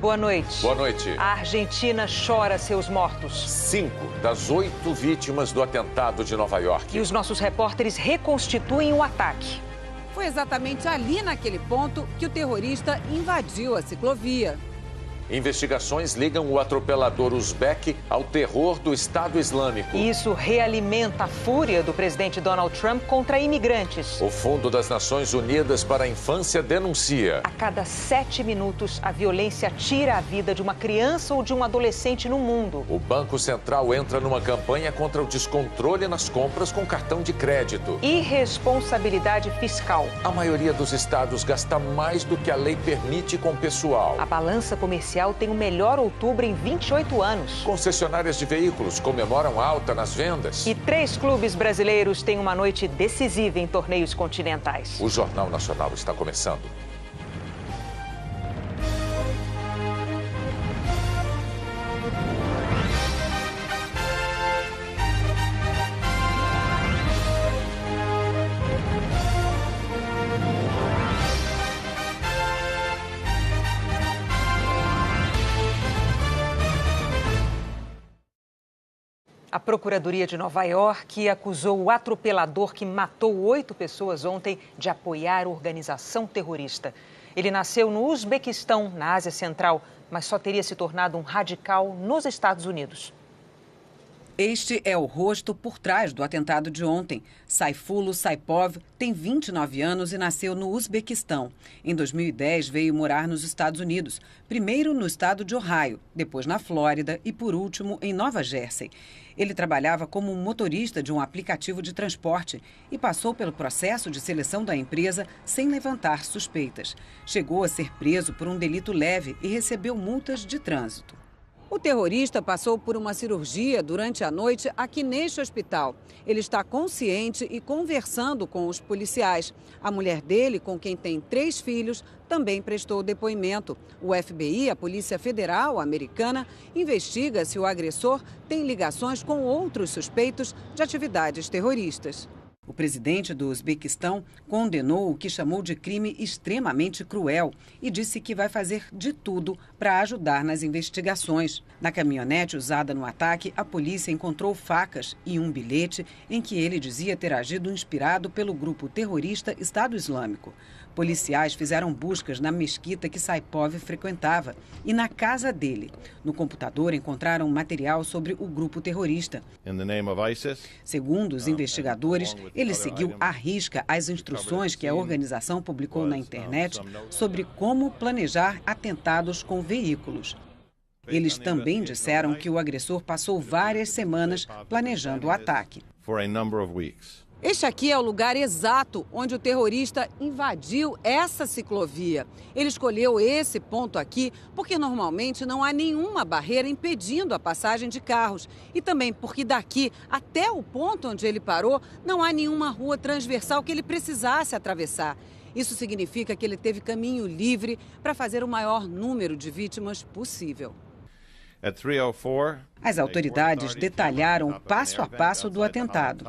boa noite. Boa noite. A Argentina chora seus mortos. 5 das 8 vítimas do atentado de Nova York. E os nossos repórteres reconstituem o ataque. Foi exatamente ali, naquele ponto, que o terrorista invadiu a ciclovia. Investigações ligam o atropelador uzbek ao terror do Estado Islâmico. Isso realimenta a fúria do presidente Donald Trump contra imigrantes. O Fundo das Nações Unidas para a Infância denuncia. A cada 7 minutos, a violência tira a vida de uma criança ou de um adolescente no mundo. O Banco Central entra numa campanha contra o descontrole nas compras com cartão de crédito. Irresponsabilidade fiscal. A maioria dos estados gasta mais do que a lei permite com pessoal. A balança comercial tem o melhor outubro em 28 anos. Concessionárias de veículos comemoram alta nas vendas. E 3 clubes brasileiros têm uma noite decisiva em torneios continentais. O Jornal Nacional está começando. A Procuradoria de Nova York acusou o atropelador que matou 8 pessoas ontem de apoiar a organização terrorista. Ele nasceu no Uzbequistão, na Ásia Central, mas só teria se tornado um radical nos Estados Unidos. Este é o rosto por trás do atentado de ontem. Sayfullo Saipov tem 29 anos e nasceu no Uzbequistão. Em 2010 veio morar nos Estados Unidos, primeiro no estado de Ohio, depois na Flórida e por último em Nova Jersey. Ele trabalhava como motorista de um aplicativo de transporte e passou pelo processo de seleção da empresa sem levantar suspeitas. Chegou a ser preso por um delito leve e recebeu multas de trânsito. O terrorista passou por uma cirurgia durante a noite aqui neste hospital. Ele está consciente e conversando com os policiais. A mulher dele, com quem tem 3 filhos, também prestou depoimento. O FBI, a Polícia Federal americana, investiga se o agressor tem ligações com outros suspeitos de atividades terroristas. O presidente do Uzbequistão condenou o que chamou de crime extremamente cruel e disse que vai fazer de tudo para ajudar nas investigações. Na caminhonete usada no ataque, a polícia encontrou facas e um bilhete em que ele dizia ter agido inspirado pelo grupo terrorista Estado Islâmico. Policiais fizeram buscas na mesquita que Saipov frequentava e na casa dele. No computador encontraram material sobre o grupo terrorista. Segundo os investigadores, ele seguiu à risca as instruções que a organização publicou na internet sobre como planejar atentados com veículos. Eles também disseram que o agressor passou várias semanas planejando o ataque. Este aqui é o lugar exato onde o terrorista invadiu essa ciclovia. Ele escolheu esse ponto aqui porque normalmente não há nenhuma barreira impedindo a passagem de carros. E também porque daqui até o ponto onde ele parou não há nenhuma rua transversal que ele precisasse atravessar. Isso significa que ele teve caminho livre para fazer o maior número de vítimas possível. As autoridades detalharam passo a passo do atentado.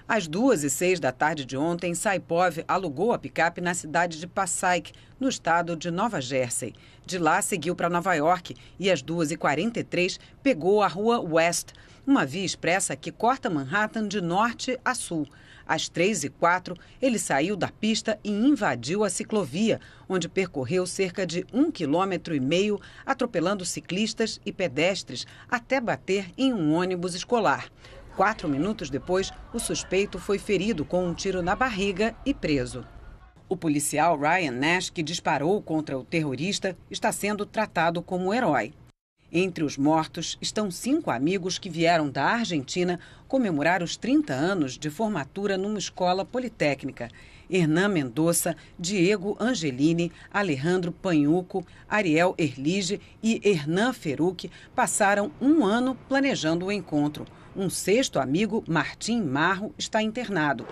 Às 2h06 da tarde de ontem, Saipov alugou a picape na cidade de Passaic, no estado de Nova Jersey. De lá, seguiu para Nova York e às 2h43 pegou a rua West, uma via expressa que corta Manhattan de norte a sul. Às 3h04, ele saiu da pista e invadiu a ciclovia, onde percorreu cerca de 1,5 km, atropelando ciclistas e pedestres até bater em um ônibus escolar. 4 minutos depois, o suspeito foi ferido com um tiro na barriga e preso. O policial Ryan Nash, que disparou contra o terrorista, está sendo tratado como herói. Entre os mortos estão 5 amigos que vieram da Argentina comemorar os 30 anos de formatura numa escola politécnica. Hernan Mendoza, Diego Angelini, Alejandro Panhuco, Ariel Erlige e Hernan Feruc passaram um ano planejando o encontro. Um 6º amigo, Martim Marro, está internado.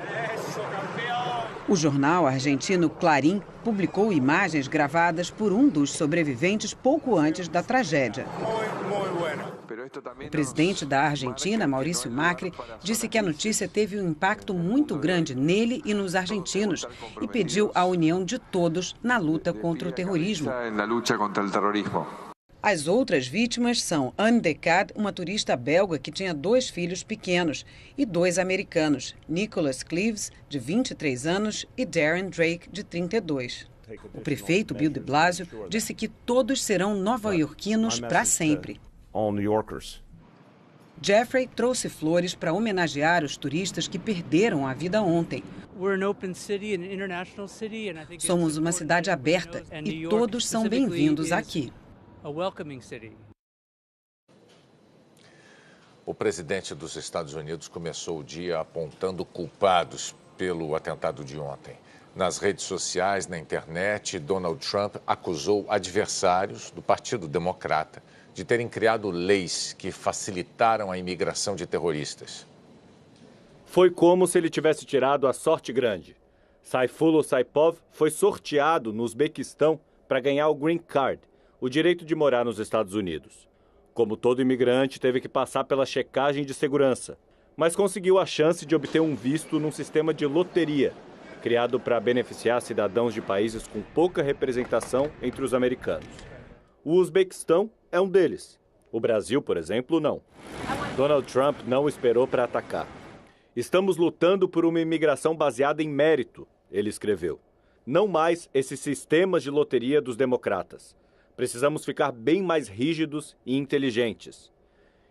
O jornal argentino Clarín publicou imagens gravadas por um dos sobreviventes pouco antes da tragédia. O presidente da Argentina, Maurício Macri, disse que a notícia teve um impacto muito grande nele e nos argentinos e pediu a união de todos na luta contra o terrorismo. As outras vítimas são Anne Decade, uma turista belga que tinha 2 filhos pequenos, e 2 americanos, Nicholas Cleves, de 23 anos, e Darren Drake, de 32. O prefeito Bill de Blasio disse que todos serão nova-iorquinos para sempre. Jeffrey trouxe flores para homenagear os turistas que perderam a vida ontem. Somos uma cidade aberta e todos são bem-vindos aqui. O presidente dos Estados Unidos começou o dia apontando culpados pelo atentado de ontem. Nas redes sociais, na internet, Donald Trump acusou adversários do Partido Democrata de terem criado leis que facilitaram a imigração de terroristas. Foi como se ele tivesse tirado a sorte grande. Saifullah Saipov foi sorteado no Uzbequistão para ganhar o Green Card, o direito de morar nos Estados Unidos. Como todo imigrante, teve que passar pela checagem de segurança, mas conseguiu a chance de obter um visto num sistema de loteria, criado para beneficiar cidadãos de países com pouca representação entre os americanos. O Uzbequistão é um deles. O Brasil, por exemplo, não. Donald Trump não esperou para atacar. Estamos lutando por uma imigração baseada em mérito, ele escreveu. Não mais esses sistemas de loteria dos democratas. Precisamos ficar bem mais rígidos e inteligentes.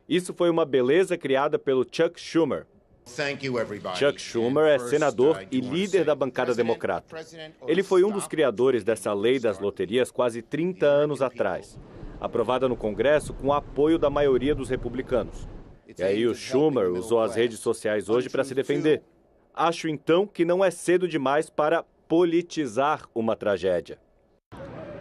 Isso foi uma beleza criada pelo Chuck Schumer. Chuck Schumer é senador e líder da bancada democrata. Ele foi um dos criadores dessa lei das loterias quase 30 anos atrás, aprovada no Congresso com o apoio da maioria dos republicanos. E aí o Schumer usou as redes sociais hoje para se defender. Acho então que não é cedo demais para politizar uma tragédia.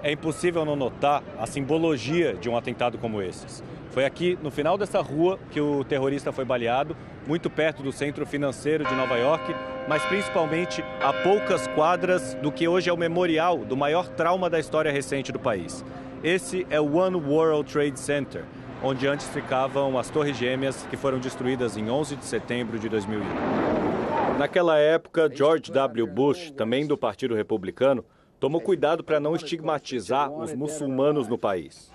É impossível não notar a simbologia de um atentado como esses. Foi aqui, no final dessa rua, que o terrorista foi baleado, muito perto do centro financeiro de Nova York, mas principalmente a poucas quadras do que hoje é o memorial do maior trauma da história recente do país. Esse é o One World Trade Center, onde antes ficavam as Torres Gêmeas, que foram destruídas em 11 de setembro de 2001. Naquela época, George W. Bush, também do Partido Republicano, tomou cuidado para não estigmatizar os muçulmanos no país.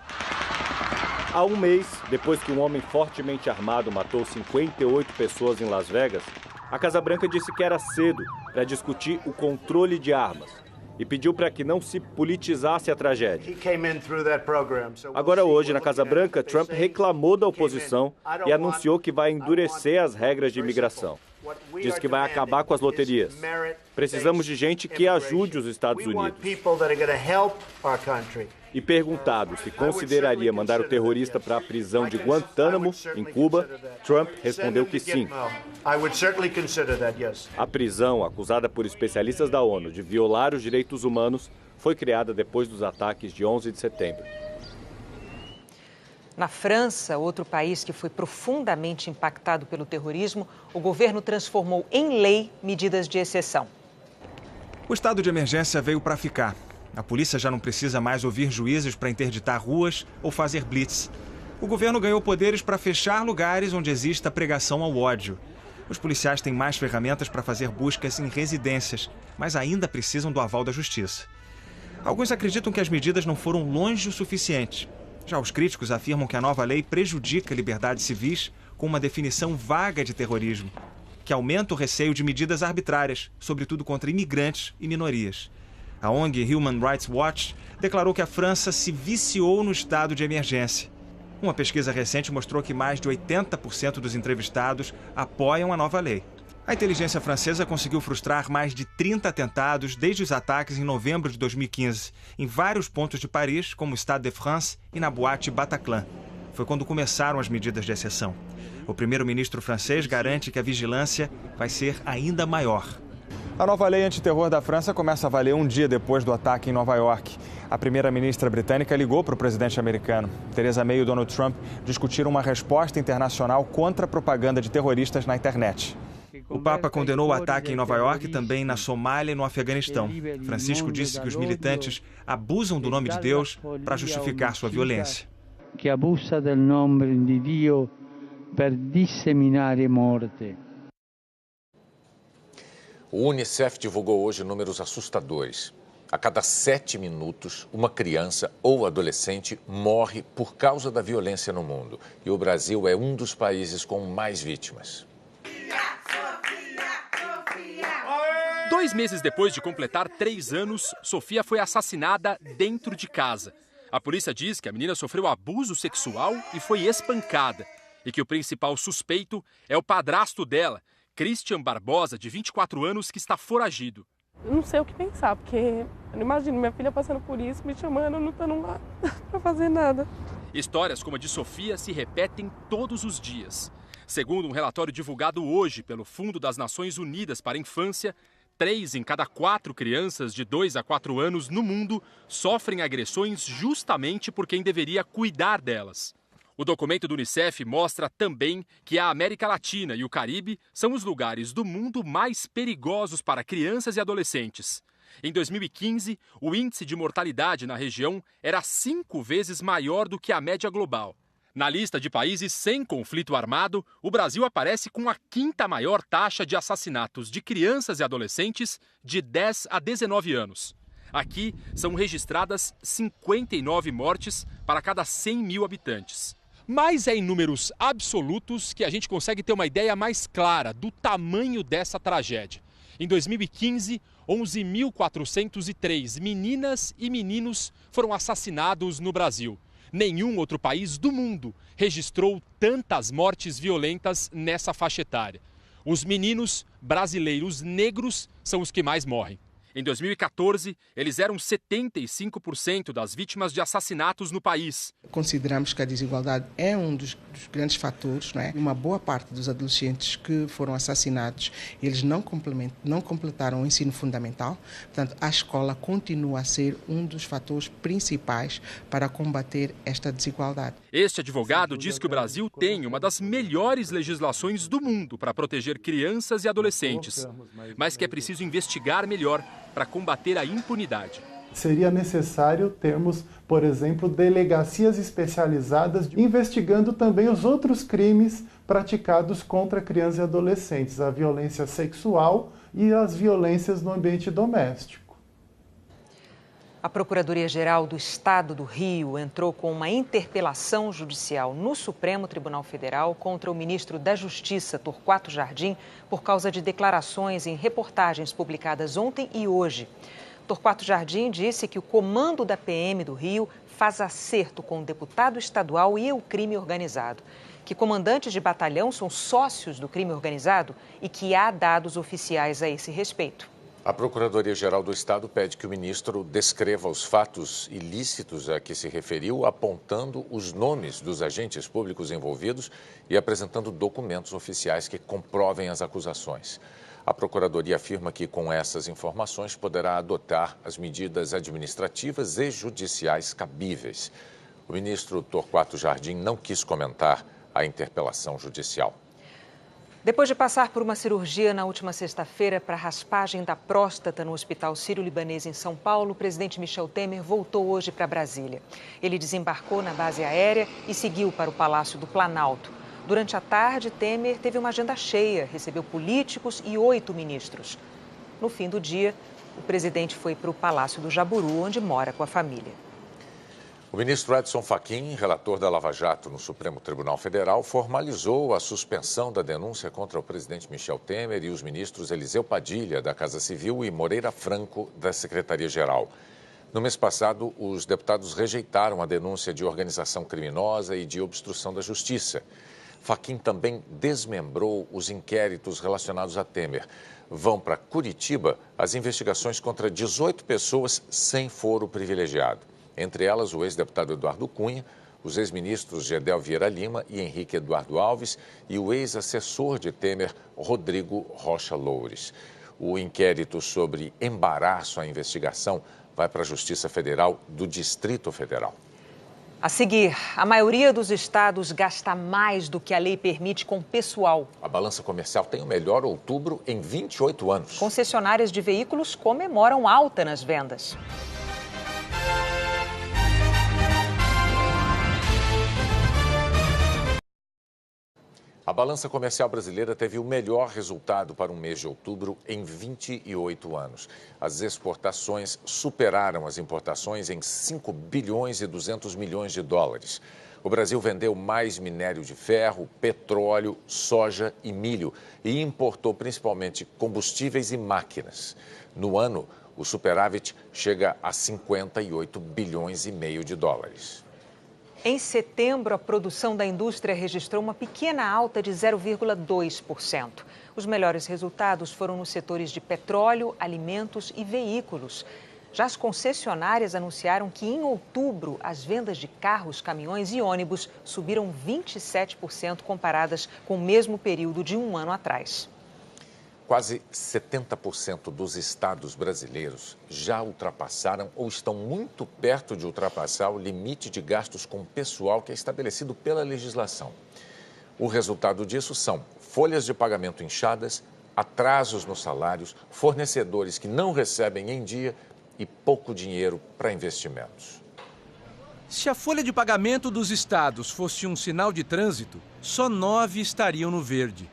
Há um mês, depois que um homem fortemente armado matou 58 pessoas em Las Vegas, a Casa Branca disse que era cedo para discutir o controle de armas e pediu para que não se politizasse a tragédia. Agora hoje, na Casa Branca, Trump reclamou da oposição e anunciou que vai endurecer as regras de imigração. Diz que vai acabar com as loterias. Precisamos de gente que ajude os Estados Unidos. E perguntado se consideraria mandar o terrorista para a prisão de Guantánamo, em Cuba, Trump respondeu que sim. A prisão, acusada por especialistas da ONU de violar os direitos humanos, foi criada depois dos ataques de 11 de setembro. Na França, outro país que foi profundamente impactado pelo terrorismo, o governo transformou em lei medidas de exceção. O estado de emergência veio para ficar. A polícia já não precisa mais ouvir juízes para interditar ruas ou fazer blitz. O governo ganhou poderes para fechar lugares onde exista pregação ao ódio. Os policiais têm mais ferramentas para fazer buscas em residências, mas ainda precisam do aval da justiça. Alguns acreditam que as medidas não foram longe o suficiente. Já os críticos afirmam que a nova lei prejudica liberdades civis com uma definição vaga de terrorismo, que aumenta o receio de medidas arbitrárias, sobretudo contra imigrantes e minorias. A ONG Human Rights Watch declarou que a França se viciou no estado de emergência. Uma pesquisa recente mostrou que mais de 80% dos entrevistados apoiam a nova lei. A inteligência francesa conseguiu frustrar mais de 30 atentados desde os ataques em novembro de 2015, em vários pontos de Paris, como o Stade de France e na boate Bataclan. Foi quando começaram as medidas de exceção. O primeiro-ministro francês garante que a vigilância vai ser ainda maior. A nova lei antiterror da França começa a valer um dia depois do ataque em Nova York. A primeira-ministra britânica ligou para o presidente americano. Theresa May e Donald Trump discutiram uma resposta internacional contra a propaganda de terroristas na internet. O Papa condenou o ataque em Nova York e também na Somália e no Afeganistão. Francisco disse que os militantes abusam do nome de Deus para justificar sua violência. Que abusa do nome de Deus para disseminar morte. O Unicef divulgou hoje números assustadores. A cada 7 minutos, uma criança ou adolescente morre por causa da violência no mundo. E o Brasil é um dos países com mais vítimas. 2 meses depois de completar 3 anos, Sofia foi assassinada dentro de casa. A polícia diz que a menina sofreu abuso sexual e foi espancada. E que o principal suspeito é o padrasto dela, Christian Barbosa, de 24 anos, que está foragido. Eu não sei o que pensar, porque eu não imagino minha filha passando por isso, me chamando, não estando lá para fazer nada. Histórias como a de Sofia se repetem todos os dias. Segundo um relatório divulgado hoje pelo Fundo das Nações Unidas para a Infância, 3 em cada 4 crianças de 2 a 4 anos no mundo sofrem agressões justamente por quem deveria cuidar delas. O documento do Unicef mostra também que a América Latina e o Caribe são os lugares do mundo mais perigosos para crianças e adolescentes. Em 2015, o índice de mortalidade na região era 5 vezes maior do que a média global. Na lista de países sem conflito armado, o Brasil aparece com a 5ª maior taxa de assassinatos de crianças e adolescentes de 10 a 19 anos. Aqui são registradas 59 mortes para cada 100 mil habitantes. Mas é em números absolutos que a gente consegue ter uma ideia mais clara do tamanho dessa tragédia. Em 2015, 11.403 meninas e meninos foram assassinados no Brasil. Nenhum outro país do mundo registrou tantas mortes violentas nessa faixa etária. Os meninos brasileiros negros são os que mais morrem. Em 2014, eles eram 75% das vítimas de assassinatos no país. Consideramos que a desigualdade é um dos grandes fatores, não é? Uma boa parte dos adolescentes que foram assassinados, eles não completaram o ensino fundamental. Portanto, a escola continua a ser um dos fatores principais para combater esta desigualdade. Este advogado diz que o Brasil tem uma das melhores legislações do mundo para proteger crianças e adolescentes, mas que é preciso investigar melhor para combater a impunidade. Seria necessário termos, por exemplo, delegacias especializadas investigando também os outros crimes praticados contra crianças e adolescentes, a violência sexual e as violências no ambiente doméstico. A Procuradoria-Geral do Estado do Rio entrou com uma interpelação judicial no Supremo Tribunal Federal contra o ministro da Justiça, Torquato Jardim, por causa de declarações em reportagens publicadas ontem e hoje. Torquato Jardim disse que o comando da PM do Rio faz acerto com o deputado estadual e o crime organizado, que comandantes de batalhão são sócios do crime organizado e que há dados oficiais a esse respeito. A Procuradoria-Geral do Estado pede que o ministro descreva os fatos ilícitos a que se referiu, apontando os nomes dos agentes públicos envolvidos e apresentando documentos oficiais que comprovem as acusações. A Procuradoria afirma que, com essas informações, poderá adotar as medidas administrativas e judiciais cabíveis. O ministro Torquato Jardim não quis comentar a interpelação judicial. Depois de passar por uma cirurgia na última sexta-feira para raspagem da próstata no Hospital Sírio-Libanês em São Paulo, o presidente Michel Temer voltou hoje para Brasília. Ele desembarcou na base aérea e seguiu para o Palácio do Planalto. Durante a tarde, Temer teve uma agenda cheia, recebeu políticos e 8 ministros. No fim do dia, o presidente foi para o Palácio do Jaburu, onde mora com a família. O ministro Edson Fachin, relator da Lava Jato no Supremo Tribunal Federal, formalizou a suspensão da denúncia contra o presidente Michel Temer e os ministros Eliseu Padilha, da Casa Civil, e Moreira Franco, da Secretaria-Geral. No mês passado, os deputados rejeitaram a denúncia de organização criminosa e de obstrução da justiça. Fachin também desmembrou os inquéritos relacionados a Temer. Vão para Curitiba as investigações contra 18 pessoas sem foro privilegiado. Entre elas, o ex-deputado Eduardo Cunha, os ex-ministros Gedel Vieira Lima e Henrique Eduardo Alves e o ex-assessor de Temer, Rodrigo Rocha Loures. O inquérito sobre embaraço à investigação vai para a Justiça Federal do Distrito Federal. A seguir, a maioria dos estados gasta mais do que a lei permite com pessoal. A balança comercial tem o melhor outubro em 28 anos. Concessionárias de veículos comemoram alta nas vendas. A balança comercial brasileira teve o melhor resultado para um mês de outubro em 28 anos. As exportações superaram as importações em 5 bilhões e 200 milhões de dólares. O Brasil vendeu mais minério de ferro, petróleo, soja e milho e importou principalmente combustíveis e máquinas. No ano, o superávit chega a 58 bilhões e meio de dólares. Em setembro, a produção da indústria registrou uma pequena alta de 0,2%. Os melhores resultados foram nos setores de petróleo, alimentos e veículos. Já as concessionárias anunciaram que em outubro as vendas de carros, caminhões e ônibus subiram 27% comparadas com o mesmo período de um ano atrás. Quase 70% dos estados brasileiros já ultrapassaram ou estão muito perto de ultrapassar o limite de gastos com pessoal que é estabelecido pela legislação. O resultado disso são folhas de pagamento inchadas, atrasos nos salários, fornecedores que não recebem em dia e pouco dinheiro para investimentos. Se a folha de pagamento dos estados fosse um sinal de trânsito, só 9 estariam no verde.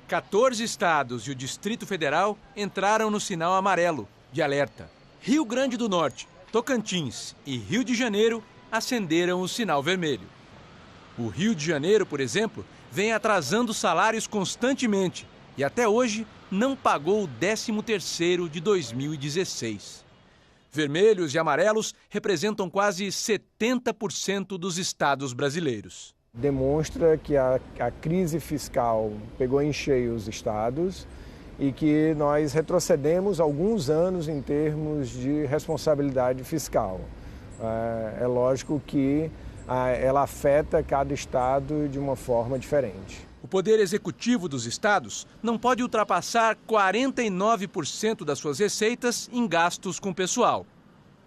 14 estados e o Distrito Federal entraram no sinal amarelo, de alerta. Rio Grande do Norte, Tocantins e Rio de Janeiro acenderam o sinal vermelho. O Rio de Janeiro, por exemplo, vem atrasando salários constantemente e até hoje não pagou o 13º de 2016. Vermelhos e amarelos representam quase 70% dos estados brasileiros. Demonstra que a crise fiscal pegou em cheio os estados e que nós retrocedemos alguns anos em termos de responsabilidade fiscal. É lógico que ela afeta cada estado de uma forma diferente. O poder executivo dos estados não pode ultrapassar 49% das suas receitas em gastos com pessoal.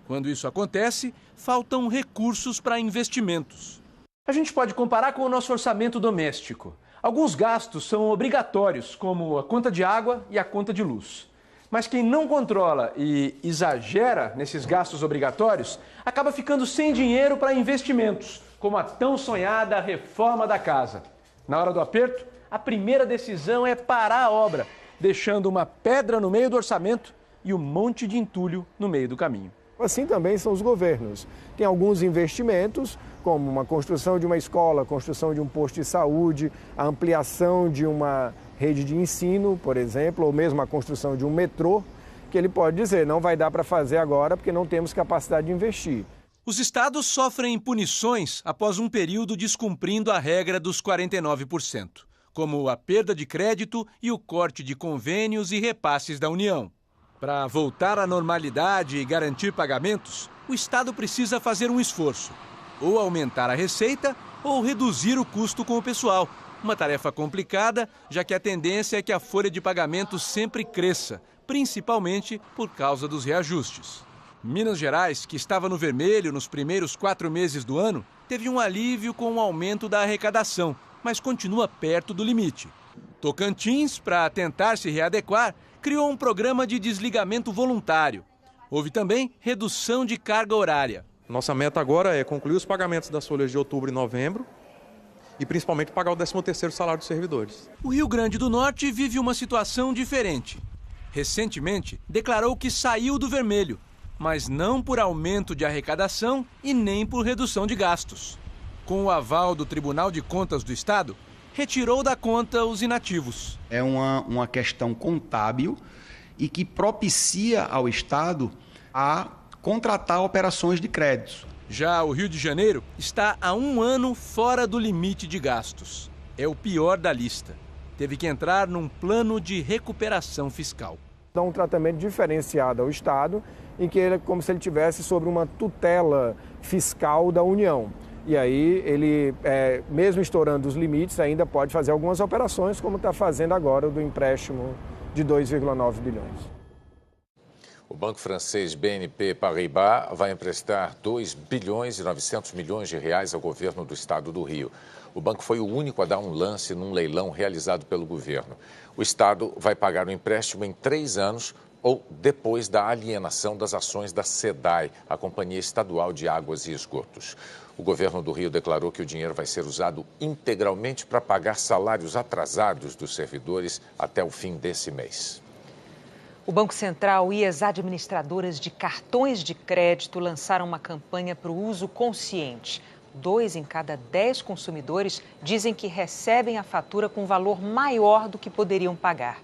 Quando isso acontece, faltam recursos para investimentos. A gente pode comparar com o nosso orçamento doméstico. Alguns gastos são obrigatórios, como a conta de água e a conta de luz. Mas quem não controla e exagera nesses gastos obrigatórios acaba ficando sem dinheiro para investimentos, como a tão sonhada reforma da casa. Na hora do aperto, a primeira decisão é parar a obra, deixando uma pedra no meio do orçamento e um monte de entulho no meio do caminho. Assim também são os governos. Tem alguns investimentos, como uma construção de uma escola, a construção de um posto de saúde, a ampliação de uma rede de ensino, por exemplo, ou mesmo a construção de um metrô, que ele pode dizer, não vai dar para fazer agora porque não temos capacidade de investir. Os estados sofrem punições após um período descumprindo a regra dos 49%, como a perda de crédito e o corte de convênios e repasses da União. Para voltar à normalidade e garantir pagamentos, o estado precisa fazer um esforço, ou aumentar a receita ou reduzir o custo com o pessoal. Uma tarefa complicada, já que a tendência é que a folha de pagamento sempre cresça, principalmente por causa dos reajustes. Minas Gerais, que estava no vermelho nos primeiros 4 meses do ano, teve um alívio com o aumento da arrecadação, mas continua perto do limite. Tocantins, para tentar se readequar, criou um programa de desligamento voluntário. Houve também redução de carga horária. Nossa meta agora é concluir os pagamentos das folhas de outubro e novembro e principalmente pagar o 13º salário dos servidores. O Rio Grande do Norte vive uma situação diferente. Recentemente, declarou que saiu do vermelho, mas não por aumento de arrecadação e nem por redução de gastos. Com o aval do Tribunal de Contas do Estado, retirou da conta os inativos. É uma questão contábil e que propicia ao Estado a contratar operações de créditos. Já o Rio de Janeiro está há 1 ano fora do limite de gastos. É o pior da lista. Teve que entrar num plano de recuperação fiscal. Dá um tratamento diferenciado ao Estado, em que ele é como se ele estivesse sob uma tutela fiscal da União. E aí ele, mesmo estourando os limites, ainda pode fazer algumas operações, como está fazendo agora o do empréstimo de 2,9 bilhões. O banco francês BNP Paribas vai emprestar 2 bilhões e 900 milhões de reais ao governo do estado do Rio. O banco foi o único a dar um lance num leilão realizado pelo governo. O estado vai pagar o empréstimo em 3 anos, ou depois da alienação das ações da SEDAI, a Companhia Estadual de Águas e Esgotos. O governo do Rio declarou que o dinheiro vai ser usado integralmente para pagar salários atrasados dos servidores até o fim desse mês. O Banco Central e as administradoras de cartões de crédito lançaram uma campanha para o uso consciente. 2 em cada 10 consumidores dizem que recebem a fatura com valor maior do que poderiam pagar.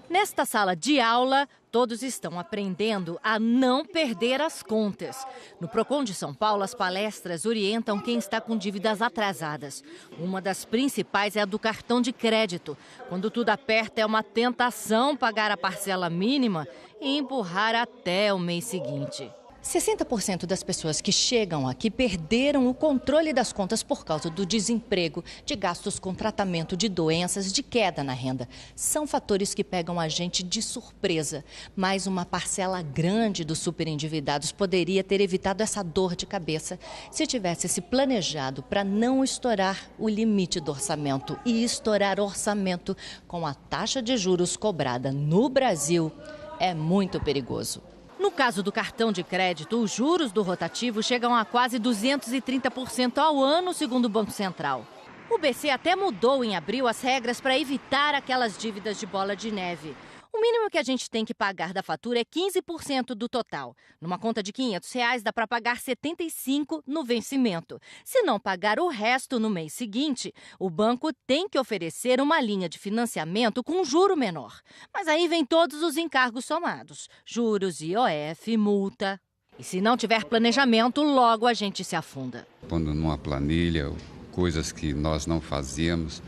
Nesta sala de aula, todos estão aprendendo a não perder as contas. No Procon de São Paulo, as palestras orientam quem está com dívidas atrasadas. Uma das principais é a do cartão de crédito. Quando tudo aperta, é uma tentação pagar a parcela mínima e empurrar até o mês seguinte. 60% das pessoas que chegam aqui perderam o controle das contas por causa do desemprego, de gastos com tratamento de doenças, de queda na renda. São fatores que pegam a gente de surpresa. Mas uma parcela grande dos superendividados poderia ter evitado essa dor de cabeça se tivesse se planejado para não estourar o limite do orçamento. E estourar orçamento com a taxa de juros cobrada no Brasil é muito perigoso. No caso do cartão de crédito, os juros do rotativo chegam a quase 230% ao ano, segundo o Banco Central. O BC até mudou em abril as regras para evitar aquelas dívidas de bola de neve. O mínimo que a gente tem que pagar da fatura é 15% do total. Numa conta de R$500, dá para pagar R$ 75 no vencimento. Se não pagar o resto no mês seguinte, o banco tem que oferecer uma linha de financiamento com juro menor. Mas aí vem todos os encargos somados. Juros, IOF, multa. E se não tiver planejamento, logo a gente se afunda. Pondo numa planilha coisas que nós não fazíamos,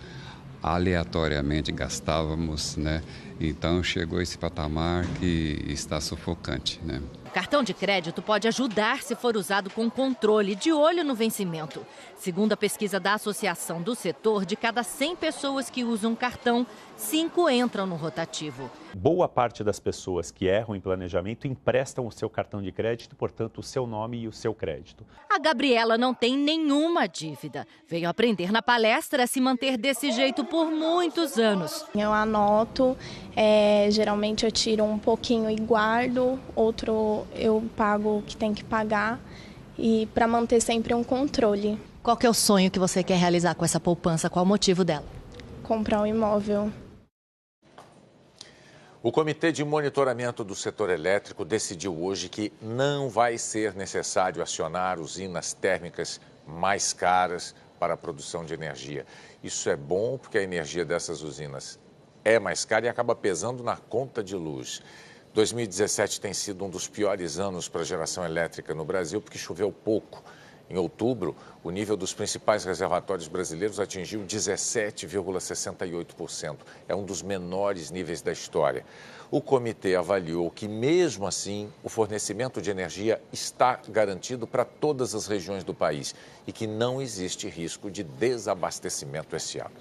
aleatoriamente gastávamos, né? Então chegou esse patamar que está sufocante, né? Cartão de crédito pode ajudar se for usado com controle, de olho no vencimento. Segundo a pesquisa da Associação do Setor, de cada 100 pessoas que usam cartão, 5 entram no rotativo. Boa parte das pessoas que erram em planejamento emprestam o seu cartão de crédito, portanto, o seu nome e o seu crédito. A Gabriela não tem nenhuma dívida. Veio aprender na palestra a se manter desse jeito por muitos anos. Eu anoto, geralmente eu tiro um pouquinho e guardo, outro eu pago o que tem que pagar, e para manter sempre um controle. Qual que é o sonho que você quer realizar com essa poupança? Qual o motivo dela? Comprar um imóvel. O Comitê de Monitoramento do Setor Elétrico decidiu hoje que não vai ser necessário acionar usinas térmicas mais caras para a produção de energia. Isso é bom porque a energia dessas usinas é mais cara e acaba pesando na conta de luz. 2017 tem sido um dos piores anos para a geração elétrica no Brasil porque choveu pouco. Em outubro, o nível dos principais reservatórios brasileiros atingiu 17,68%. É um dos menores níveis da história. O comitê avaliou que, mesmo assim, o fornecimento de energia está garantido para todas as regiões do país e que não existe risco de desabastecimento esse ano.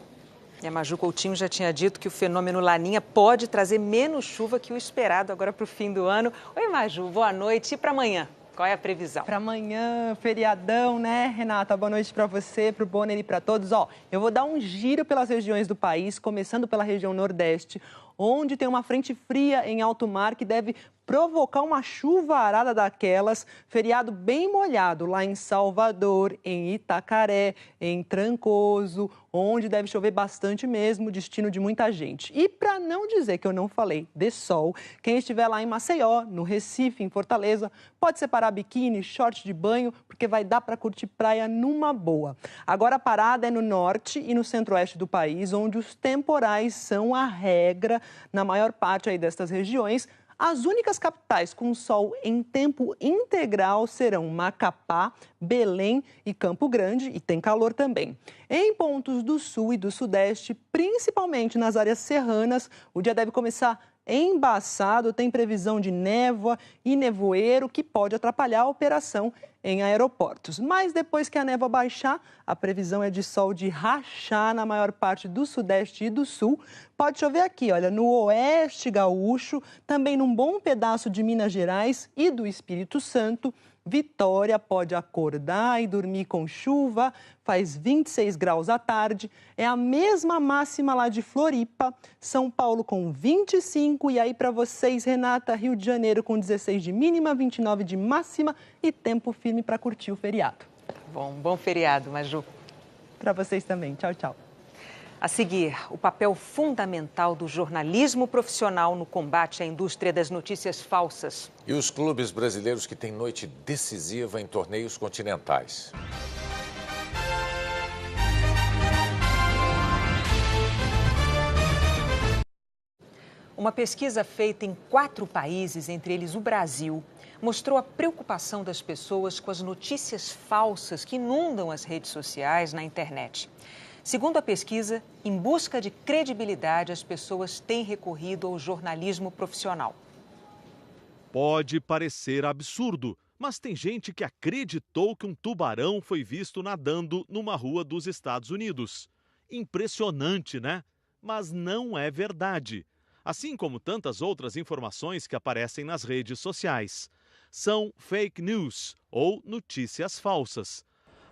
E a Maju Coutinho já tinha dito que o fenômeno Laninha pode trazer menos chuva que o esperado agora para o fim do ano. Oi, Maju, boa noite. E para amanhã? Qual é a previsão? Para amanhã, feriadão, né, Renata? Boa noite para você, para o Bonner e para todos. Eu vou dar um giro pelas regiões do país, começando pela região Nordeste, onde tem uma frente fria em alto mar que deve provocar uma chuvarada daquelas. Feriado bem molhado lá em Salvador, em Itacaré, em Trancoso, onde deve chover bastante mesmo, destino de muita gente. E para não dizer que eu não falei de sol, quem estiver lá em Maceió, no Recife, em Fortaleza, pode separar biquíni, short de banho, porque vai dar para curtir praia numa boa. Agora a parada é no norte e no centro-oeste do país, onde os temporais são a regra na maior parte aí destas regiões. As únicas capitais com sol em tempo integral serão Macapá, Belém e Campo Grande, e tem calor também. Em pontos do sul e do sudeste, principalmente nas áreas serranas, o dia deve começar embaçado, tem previsão de névoa e nevoeiro que pode atrapalhar a operação em aeroportos. Mas depois que a névoa baixar, a previsão é de sol de rachar na maior parte do sudeste e do sul. Pode chover aqui, olha, no oeste gaúcho, também num bom pedaço de Minas Gerais e do Espírito Santo, Vitória pode acordar e dormir com chuva, faz 26 graus à tarde. É a mesma máxima lá de Floripa, São Paulo com 25. E aí para vocês, Renata, Rio de Janeiro com 16 de mínima, 29 de máxima e tempo firme para curtir o feriado. Bom feriado, Maju. Para vocês também. Tchau, tchau. A seguir, o papel fundamental do jornalismo profissional no combate à indústria das notícias falsas. E os clubes brasileiros que têm noite decisiva em torneios continentais. Uma pesquisa feita em 4 países, entre eles o Brasil, mostrou a preocupação das pessoas com as notícias falsas que inundam as redes sociais na internet. Segundo a pesquisa, em busca de credibilidade, as pessoas têm recorrido ao jornalismo profissional. Pode parecer absurdo, mas tem gente que acreditou que um tubarão foi visto nadando numa rua dos Estados Unidos. Impressionante, né? Mas não é verdade. Assim como tantas outras informações que aparecem nas redes sociais. São fake news ou notícias falsas.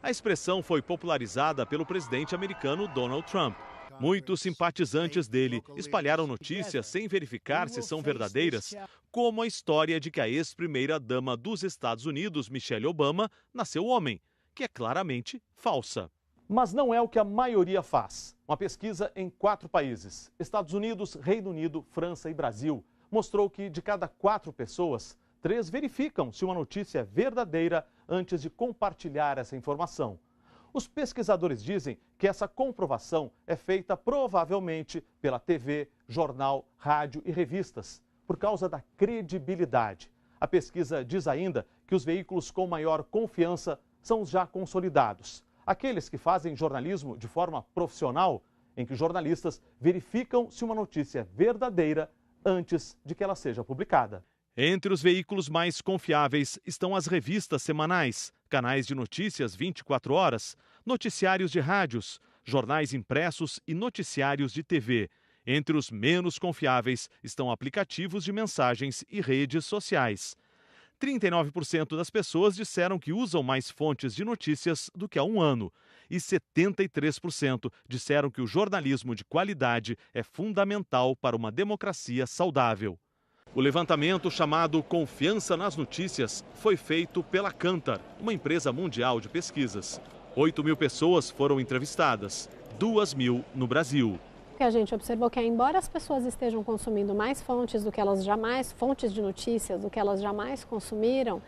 A expressão foi popularizada pelo presidente americano Donald Trump. Muitos simpatizantes dele espalharam notícias sem verificar se são verdadeiras, como a história de que a ex-primeira-dama dos Estados Unidos, Michelle Obama, nasceu homem, que é claramente falsa. Mas não é o que a maioria faz. Uma pesquisa em 4 países, Estados Unidos, Reino Unido, França e Brasil, mostrou que de cada 4 pessoas, 3 verificam se uma notícia é verdadeira antes de compartilhar essa informação. Os pesquisadores dizem que essa comprovação é feita provavelmente pela TV, jornal, rádio e revistas, por causa da credibilidade. A pesquisa diz ainda que os veículos com maior confiança são os já consolidados. Aqueles que fazem jornalismo de forma profissional, em que jornalistas verificam se uma notícia é verdadeira antes de que ela seja publicada. Entre os veículos mais confiáveis estão as revistas semanais, canais de notícias 24 horas, noticiários de rádios, jornais impressos e noticiários de TV. Entre os menos confiáveis estão aplicativos de mensagens e redes sociais. 39% das pessoas disseram que usam mais fontes de notícias do que há um ano. E 73% disseram que o jornalismo de qualidade é fundamental para uma democracia saudável. O levantamento chamado Confiança nas Notícias foi feito pela Kantar, uma empresa mundial de pesquisas. 8.000 pessoas foram entrevistadas, 2.000 no Brasil. Que a gente observou que, embora as pessoas estejam consumindo mais fontes do que elas jamais, fontes de notícias do que elas jamais consumiram,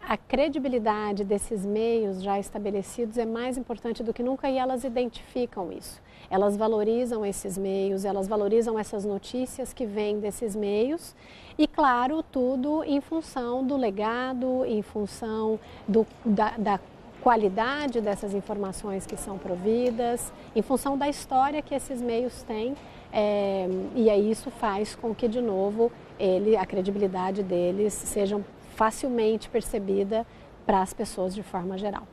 a credibilidade desses meios já estabelecidos é mais importante do que nunca e elas identificam isso. Elas valorizam esses meios, elas valorizam essas notícias que vêm desses meios e, claro, tudo em função do legado, em função da qualidade dessas informações que são providas, em função da história que esses meios têm, e aí isso faz com que, de novo, a credibilidade deles seja facilmente percebida para as pessoas de forma geral.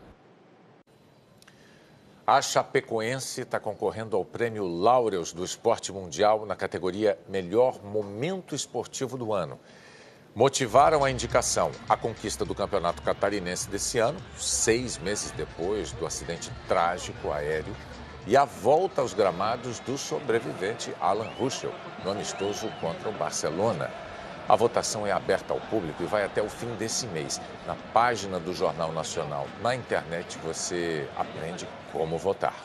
A Chapecoense está concorrendo ao Prêmio Laureus do Esporte Mundial na categoria Melhor Momento Esportivo do Ano. Motivaram a indicação a conquista do Campeonato Catarinense desse ano, 6 meses depois do acidente trágico aéreo, e a volta aos gramados do sobrevivente Alan Ruschel, no amistoso contra o Barcelona. A votação é aberta ao público e vai até o fim desse mês. Na página do Jornal Nacional, na internet, você aprende como votar.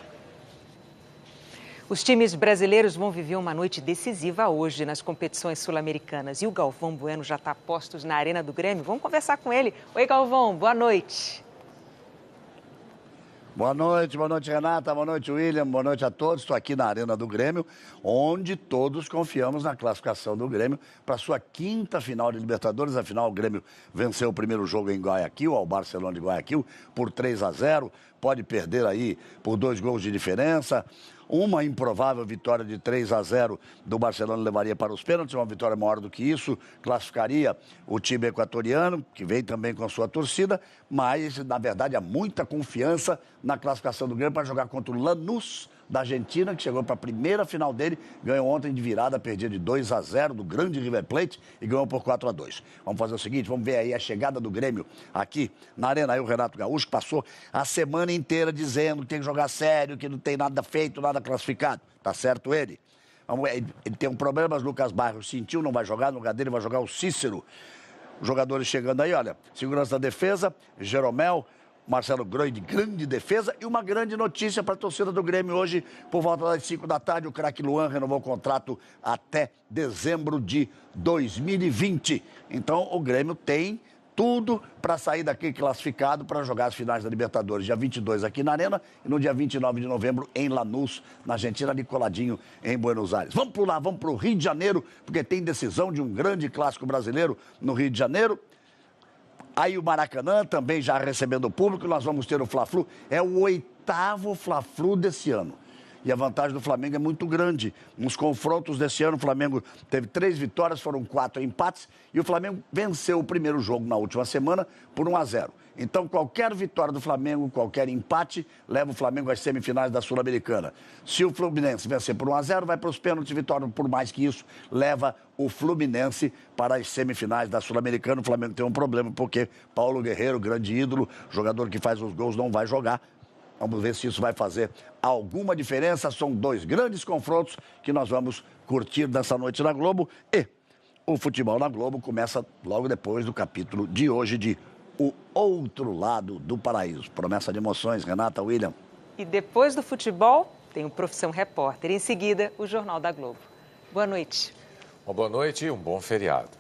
Os times brasileiros vão viver uma noite decisiva hoje nas competições sul-americanas. E o Galvão Bueno já está a postos na Arena do Grêmio. Vamos conversar com ele. Oi, Galvão, boa noite. Boa noite, Renata, boa noite, William, boa noite a todos. Estou aqui na Arena do Grêmio, onde todos confiamos na classificação do Grêmio para a sua 5ª final de Libertadores. Afinal, o Grêmio venceu o primeiro jogo em Guayaquil, ao Barcelona de Guayaquil, por 3-0. Pode perder aí por 2 gols de diferença. Uma improvável vitória de 3-0 do Barcelona levaria para os pênaltis, uma vitória maior do que isso, classificaria o time equatoriano, que vem também com a sua torcida, mas, na verdade, há muita confiança na classificação do Grêmio para jogar contra o Lanús da Argentina, que chegou para a primeira final dele, ganhou ontem de virada, perdia de 2-0 do grande River Plate e ganhou por 4-2. Vamos fazer o seguinte, vamos ver aí a chegada do Grêmio aqui na Arena. Aí o Renato Gaúcho, que passou a semana inteira dizendo que tem que jogar sério, que não tem nada feito, nada classificado. Tá certo ele? Ele tem um problema, mas Lucas Barros sentiu, não vai jogar, no lugar dele vai jogar o Cícero. Os jogadores chegando aí, olha, segurança da defesa, Jeromel, Marcelo Groi de grande defesa e uma grande notícia para a torcida do Grêmio hoje, por volta das 5 da tarde, o craque Luan renovou o contrato até dezembro de 2020. Então o Grêmio tem tudo para sair daqui classificado para jogar as finais da Libertadores, dia 22 aqui na Arena e no dia 29 de novembro em Lanús, na Argentina, ali coladinho em Buenos Aires. Vamos por lá, vamos para o Rio de Janeiro, porque tem decisão de um grande clássico brasileiro no Rio de Janeiro. Aí o Maracanã também já recebendo o público, nós vamos ter o Fla-Flu, é o 8º Fla-Flu desse ano. E a vantagem do Flamengo é muito grande. Nos confrontos desse ano, o Flamengo teve 3 vitórias, foram 4 empates. E o Flamengo venceu o primeiro jogo na última semana por 1-0. Então, qualquer vitória do Flamengo, qualquer empate, leva o Flamengo às semifinais da Sul-Americana. Se o Fluminense vencer por 1-0, vai para os pênaltis, vitória por mais que isso, leva o Fluminense para as semifinais da Sul-Americana. O Flamengo tem um problema, porque Paulo Guerreiro, grande ídolo, jogador que faz os gols, não vai jogar. Vamos ver se isso vai fazer alguma diferença. São 2 grandes confrontos que nós vamos curtir nessa noite na Globo. E o Futebol na Globo começa logo depois do capítulo de hoje de O Outro Lado do Paraíso. Promessa de emoções, Renata, William. E depois do futebol, tem o Profissão Repórter. Em seguida, o Jornal da Globo. Boa noite. Uma boa noite e um bom feriado.